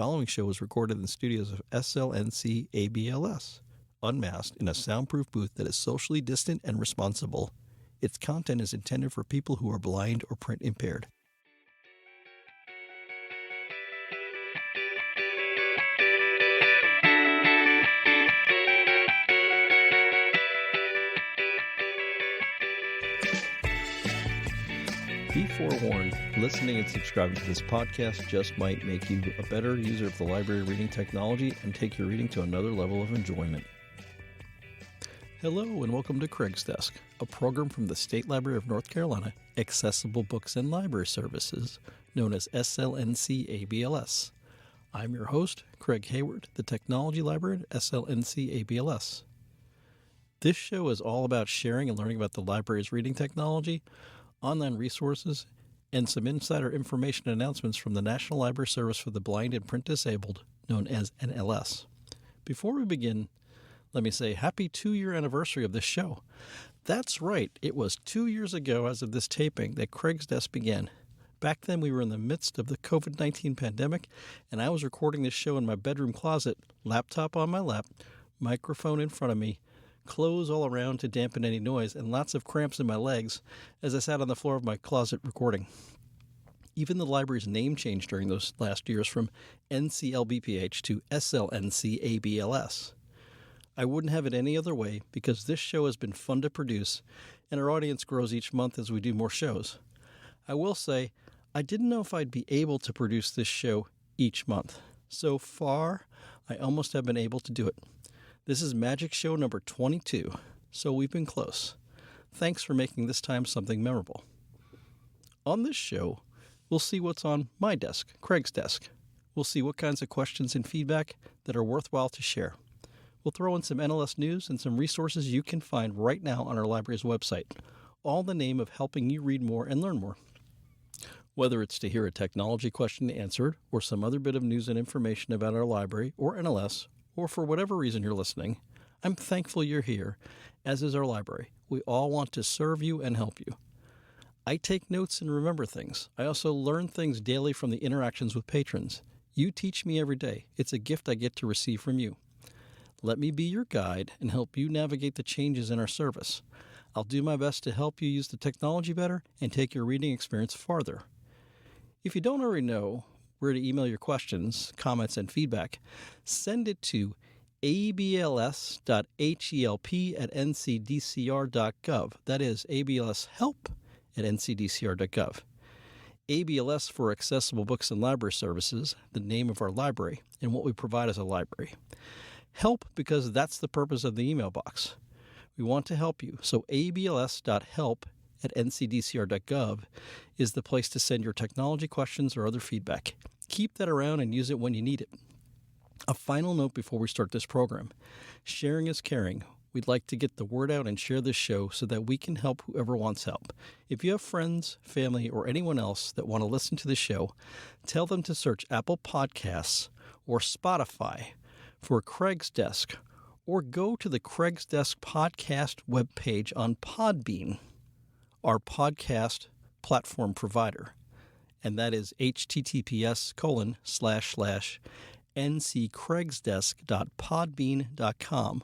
following show was recorded in the studios of SLNC ABLS, unmasked in a soundproof booth that is socially distant and responsible. Its content is intended for people who are blind or print impaired. Be forewarned, listening and subscribing to this podcast just might make you a better user of the library reading technology and take your reading to another level of enjoyment. Hello and welcome to Craig's Desk, a program from the State Library of North Carolina, Accessible Books and Library Services, known as SLNC ABLS. I'm your host, Craig Hayward, the Technology Librarian at SLNC ABLS. This show is all about sharing and learning about the library's reading technology, online resources, and some insider information announcements from the National Library Service for the Blind and Print Disabled, known as NLS. Before we begin, let me say happy 2-year anniversary of this show. That's right, it was 2 years ago as of this taping that Craig's Desk began. Back then we were in the midst of the COVID-19 pandemic, and I was recording this show in my bedroom closet, laptop on my lap, microphone in front of me, clothes all around to dampen any noise, and lots of cramps in my legs as I sat on the floor of my closet recording. Even the library's name changed during those last years from NCLBPH to SLNC ABLS. I wouldn't have it any other way because this show has been fun to produce and our audience grows each month as we do more shows. I will say, I didn't know if I'd be able to produce this show each month. So far, I almost have been able to do it. This is Magic Show number 22, so we've been close. Thanks for making this time something memorable. On this show, we'll see what's on my desk, Craig's desk. We'll see what kinds of questions and feedback that are worthwhile to share. We'll throw in some NLS news and some resources you can find right now on our library's website, all in the name of helping you read more and learn more. Whether it's to hear a technology question answered or some other bit of news and information about our library or NLS, or for whatever reason you're listening, I'm thankful you're here, as is our library. We all want to serve you and help you. I take notes and remember things. I also learn things daily from the interactions with patrons. You teach me every day. It's a gift I get to receive from you. Let me be your guide and help you navigate the changes in our service. I'll do my best to help you use the technology better and take your reading experience farther. If you don't already know where to email your questions, comments, and feedback, send it to abls.help@ncdcr.gov. That is ablshelp@ncdcr.gov. ABLS for Accessible Books and Library Services, the name of our library, and what we provide as a library. Help because that's the purpose of the email box. We want to help you, so abls.help@ncdcr.gov is the place to send your technology questions or other feedback. Keep that around and use it when you need it. A final note before we start this program. Sharing is caring. We'd like to get the word out and share this show so that we can help whoever wants help. If you have friends, family, or anyone else that want to listen to the show, tell them to search Apple Podcasts or Spotify for Craig's Desk, or go to the Craig's Desk podcast webpage on Podbean, our podcast platform provider. And that is https://nccraigsdesk.podbean.com.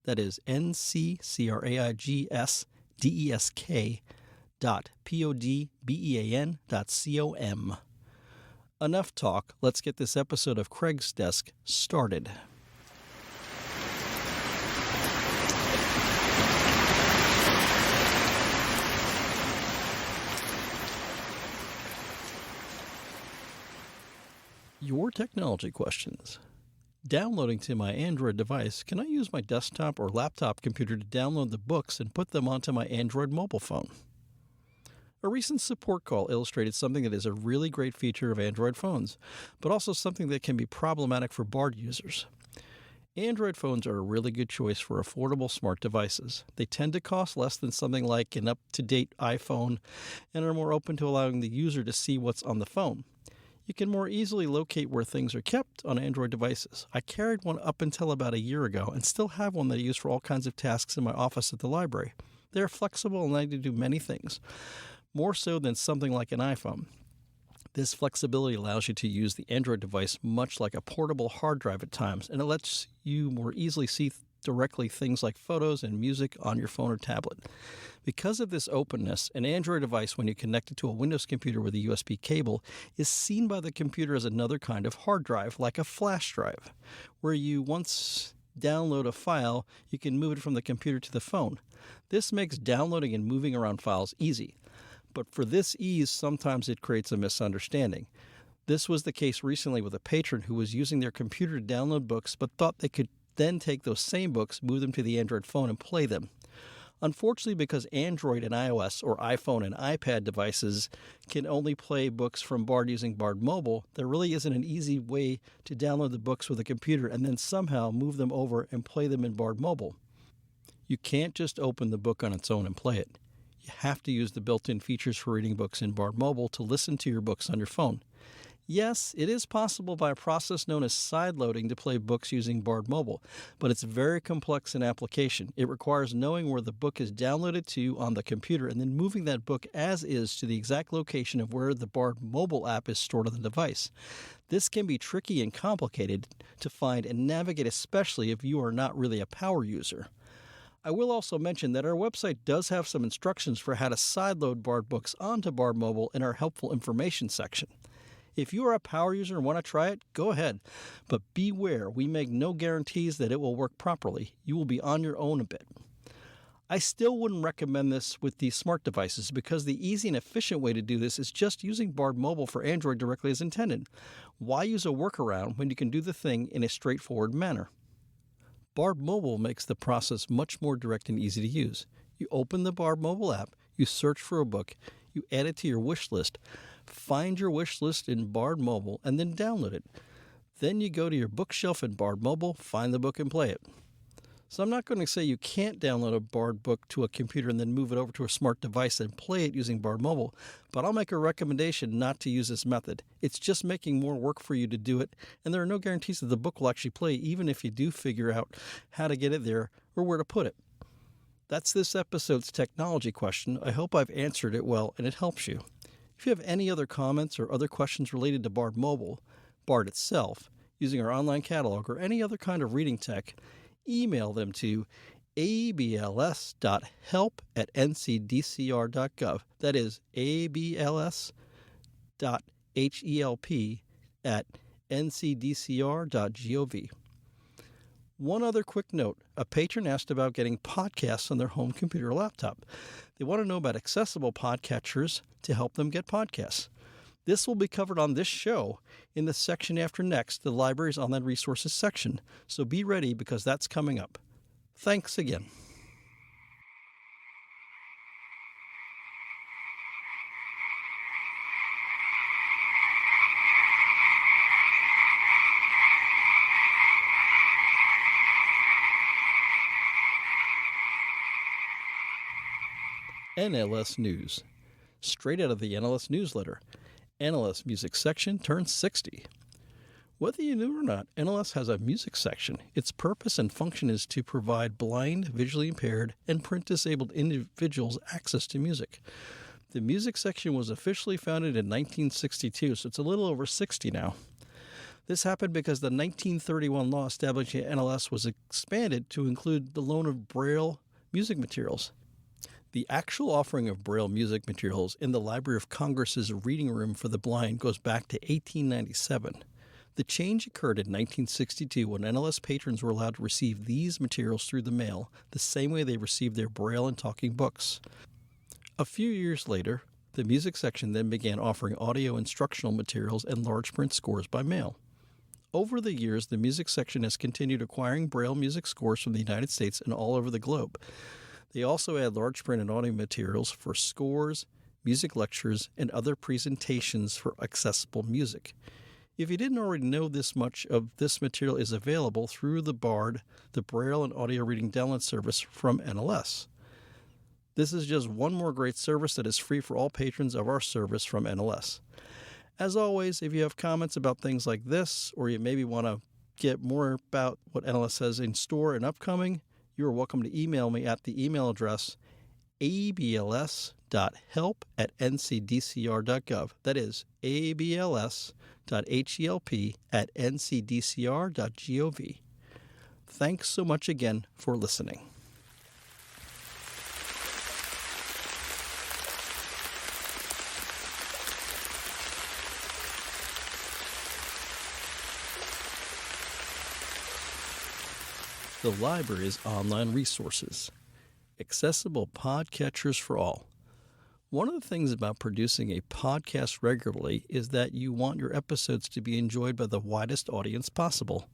That is nccrigsdesk.podbean.com. Enough talk. Let's get this episode of Craig's Desk started. Your technology questions. Downloading to my Android device, can I use my desktop or laptop computer to download the books and put them onto my Android mobile phone? A recent support call illustrated something that is a really great feature of Android phones, but also something that can be problematic for BARD users. Android phones are a really good choice for affordable smart devices. They tend to cost less than something like an up-to-date iPhone and are more open to allowing the user to see what's on the phone. You can more easily locate where things are kept on Android devices. I carried one up until about a year ago and still have one that I use for all kinds of tasks in my office at the library. They're flexible and allow you to do many things, more so than something like an iPhone. This flexibility allows you to use the Android device much like a portable hard drive at times, and it lets you more easily see directly things like photos and music on your phone or tablet. Because of this openness, an Android device, when you connect it to a Windows computer with a USB cable, is seen by the computer as another kind of hard drive, like a flash drive, where you once download a file, you can move it from the computer to the phone. This makes downloading and moving around files easy. But for this ease, sometimes it creates a misunderstanding. This was the case recently with a patron who was using their computer to download books but thought they could then take those same books, move them to the Android phone, and play them. Unfortunately, because Android and iOS or iPhone and iPad devices can only play books from Bard using Bard Mobile, there really isn't an easy way to download the books with a computer and then somehow move them over and play them in Bard Mobile. You can't just open the book on its own and play it. You have to use the built-in features for reading books in Bard Mobile to listen to your books on your phone. Yes, it is possible by a process known as sideloading to play books using Bard Mobile, but it's very complex in application. It requires knowing where the book is downloaded to on the computer and then moving that book as is to the exact location of where the Bard Mobile app is stored on the device. This can be tricky and complicated to find and navigate, especially if you are not really a power user. I will also mention that our website does have some instructions for how to sideload Bard books onto Bard Mobile in our helpful information section. If you are a power user and want to try it, go ahead. But beware, we make no guarantees that it will work properly. You will be on your own a bit. I still wouldn't recommend this with these smart devices because the easy and efficient way to do this is just using Bard Mobile for Android directly as intended. Why use a workaround when you can do the thing in a straightforward manner? Bard Mobile makes the process much more direct and easy to use. You open the Bard Mobile app, you search for a book, you add it to your wish list, find your wish list in Bard Mobile, and then download it. Then you go to your bookshelf in Bard Mobile, find the book, and play it. So I'm not going to say you can't download a Bard book to a computer and then move it over to a smart device and play it using Bard Mobile, but I'll make a recommendation not to use this method. It's just making more work for you to do it, and there are no guarantees that the book will actually play even if you do figure out how to get it there or where to put it. That's this episode's technology question. I hope I've answered it well and it helps you. If you have any other comments or other questions related to Bard Mobile, Bard itself, using our online catalog, or any other kind of reading tech, email them to abls.help@ncdcr.gov. That is abls.help@ncdcr.gov. One other quick note. A patron asked about getting podcasts on their home computer or laptop. They want to know about accessible podcatchers to help them get podcasts. This will be covered on this show in the section after next, the library's online resources section. So be ready because that's coming up. Thanks again. NLS News. Straight out of the NLS newsletter. NLS Music Section turns 60. Whether you knew or not, NLS has a music section. Its purpose and function is to provide blind, visually impaired, and print-disabled individuals access to music. The music section was officially founded in 1962, so it's a little over 60 now. This happened because the 1931 law establishing NLS was expanded to include the loan of Braille music materials. The actual offering of Braille music materials in the Library of Congress's Reading Room for the Blind goes back to 1897. The change occurred in 1962 when NLS patrons were allowed to receive these materials through the mail, the same way they received their Braille and talking books. A few years later, the music section then began offering audio instructional materials and large print scores by mail. Over the years, the music section has continued acquiring Braille music scores from the United States and all over the globe. They also add large print and audio materials for scores, music lectures, and other presentations for accessible music. If you didn't already know, this much of this material is available through the Bard, the Braille and audio reading download service from NLS. This is just one more great service that is free for all patrons of our service from NLS. As always, if you have comments about things like this, or you maybe want to get more about what NLS has in store and upcoming, you are welcome to email me at the email address abls.help@ncdcr.gov. That is abls.help@ncdcr.gov. Thanks so much again for listening. The library's online resources. Accessible podcatchers for all. One of the things about producing a podcast regularly is that you want your episodes to be enjoyed by the widest audience possible.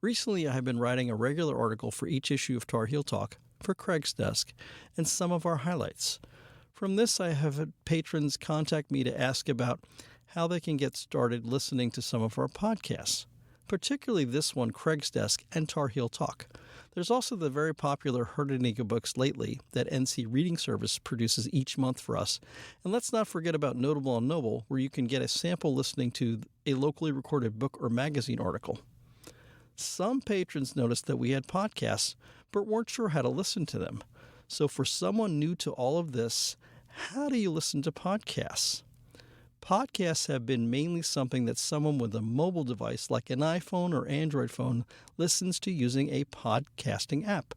Recently, I have been writing a regular article for each issue of Tar Heel Talk for Craig's Desk and some of our highlights. From this, I have had patrons contact me to ask about how they can get started listening to some of our podcasts, particularly this one, Craig's Desk and Tar Heel Talk. There's also the very popular Herdenika Books Lately that NC Reading Service produces each month for us. And let's not forget about Notable on Noble, where you can get a sample listening to a locally recorded book or magazine article. Some patrons noticed that we had podcasts, but weren't sure how to listen to them. So for someone new to all of this, how do you listen to podcasts? Podcasts have been mainly something that someone with a mobile device like an iPhone or Android phone listens to using a podcasting app.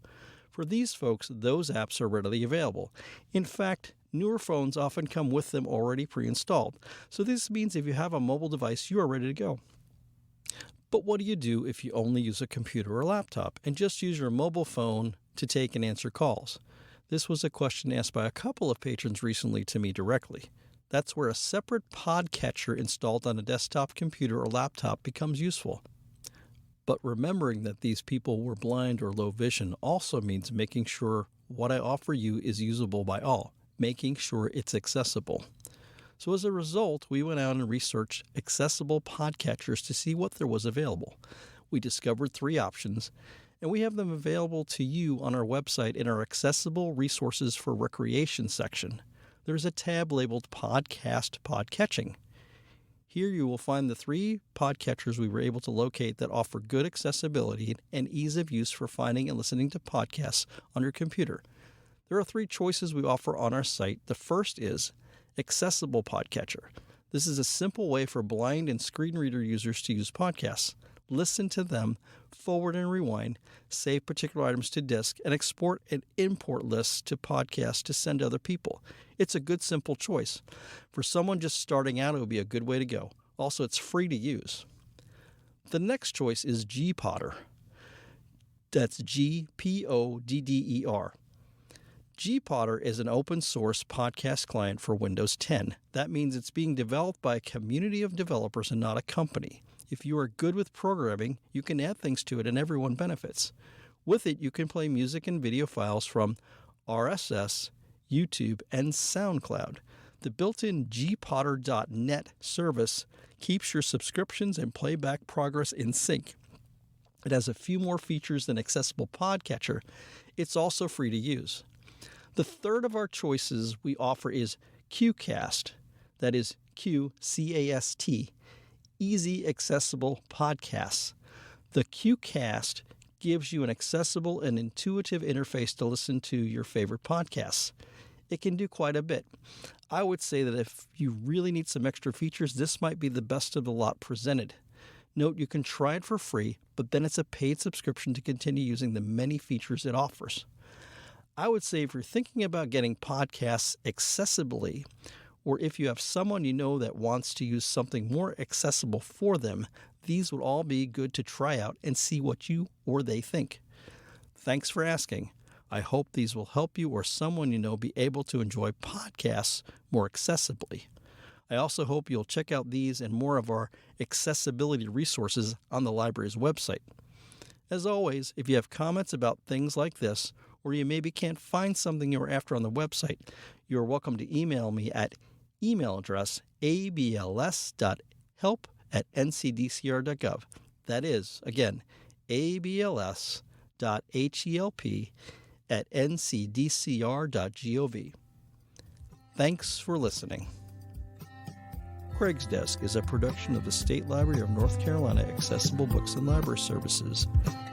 For these folks, those apps are readily available. In fact, newer phones often come with them already pre-installed. So this means if you have a mobile device, you are ready to go. But what do you do if you only use a computer or laptop and just use your mobile phone to take and answer calls? This was a question asked by a couple of patrons recently to me directly. That's where a separate podcatcher installed on a desktop computer or laptop becomes useful. But remembering that these people were blind or low vision also means making sure what I offer you is usable by all, making sure it's accessible. So as a result, we went out and researched accessible podcatchers to see what there was available. We discovered 3 options, and we have them available to you on our website in our Accessible Resources for Recreation section. There's a tab labeled Podcast Podcatching. Here you will find the 3 podcatchers we were able to locate that offer good accessibility and ease of use for finding and listening to podcasts on your computer. There are 3 choices we offer on our site. The first is Accessible Podcatcher. This is a simple way for blind and screen reader users to use podcasts. Listen to them, forward and rewind, save particular items to disk, and export and import lists to podcasts to send to other people. It's a good, simple choice. For someone just starting out, it would be a good way to go. Also, it's free to use. The next choice is Gpodder. That's Gpodder. Gpodder is an open-source podcast client for Windows 10. That means it's being developed by a community of developers and not a company. If you are good with programming, you can add things to it and everyone benefits. With it, you can play music and video files from RSS, YouTube, and SoundCloud. The built-in gpodder.net service keeps your subscriptions and playback progress in sync. It has a few more features than Accessible Podcatcher. It's also free to use. The third of our choices we offer is QCast. That is QCAST. Easy Accessible Podcasts. The QCast gives you an accessible and intuitive interface to listen to your favorite podcasts. It can do quite a bit. I would say that if you really need some extra features, this might be the best of the lot presented. Note you can try it for free, but then it's a paid subscription to continue using the many features it offers. I would say if you're thinking about getting podcasts accessibly, or if you have someone you know that wants to use something more accessible for them, these would all be good to try out and see what you or they think. Thanks for asking. I hope these will help you or someone you know be able to enjoy podcasts more accessibly. I also hope you'll check out these and more of our accessibility resources on the library's website. As always, if you have comments about things like this, or you maybe can't find something you're after on the website, you're welcome to email me at email address abls.help@ncdcr.gov. That is, again, abls.help@ncdcr.gov. Thanks for listening. Craig's Desk is a production of the State Library of North Carolina Accessible Books and Library Services,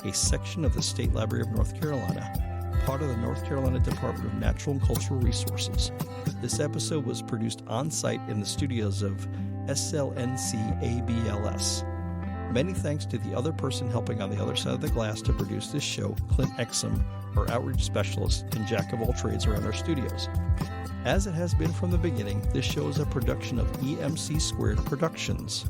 a section of the State Library of North Carolina. part of the North Carolina Department of Natural and Cultural Resources. This episode was produced on-site in the studios of SLNC-ABLS. Many thanks to the other person helping on the other side of the glass to produce this show, Clint Exum, our outreach specialist and jack of all trades around our studios. As it has been from the beginning, this show is a production of EMC Squared Productions.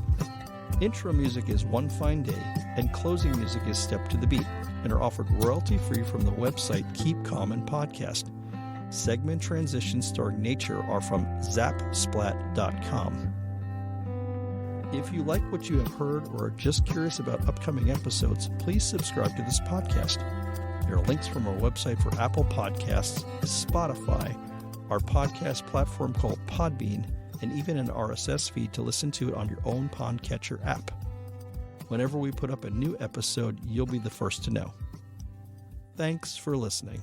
Intro music is One Fine Day, and closing music is Step to the Beat, and are offered royalty-free from the website Keep Common Podcast. Segment transitions starring nature are from zapsplat.com. If you like what you have heard or are just curious about upcoming episodes, please subscribe to this podcast. There are links from our website for Apple Podcasts, Spotify, our podcast platform called Podbean, and even an RSS feed to listen to it on your own Podcatcher app. Whenever we put up a new episode, you'll be the first to know. Thanks for listening.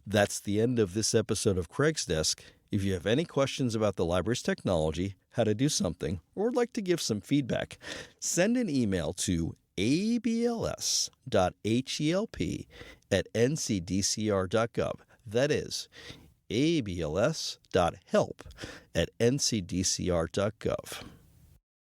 That's the end of this episode of Craig's Desk. If you have any questions about the library's technology, how to do something, or would like to give some feedback, send an email to abls.help@ncdcr.gov. That is abls.help@ncdcr.gov.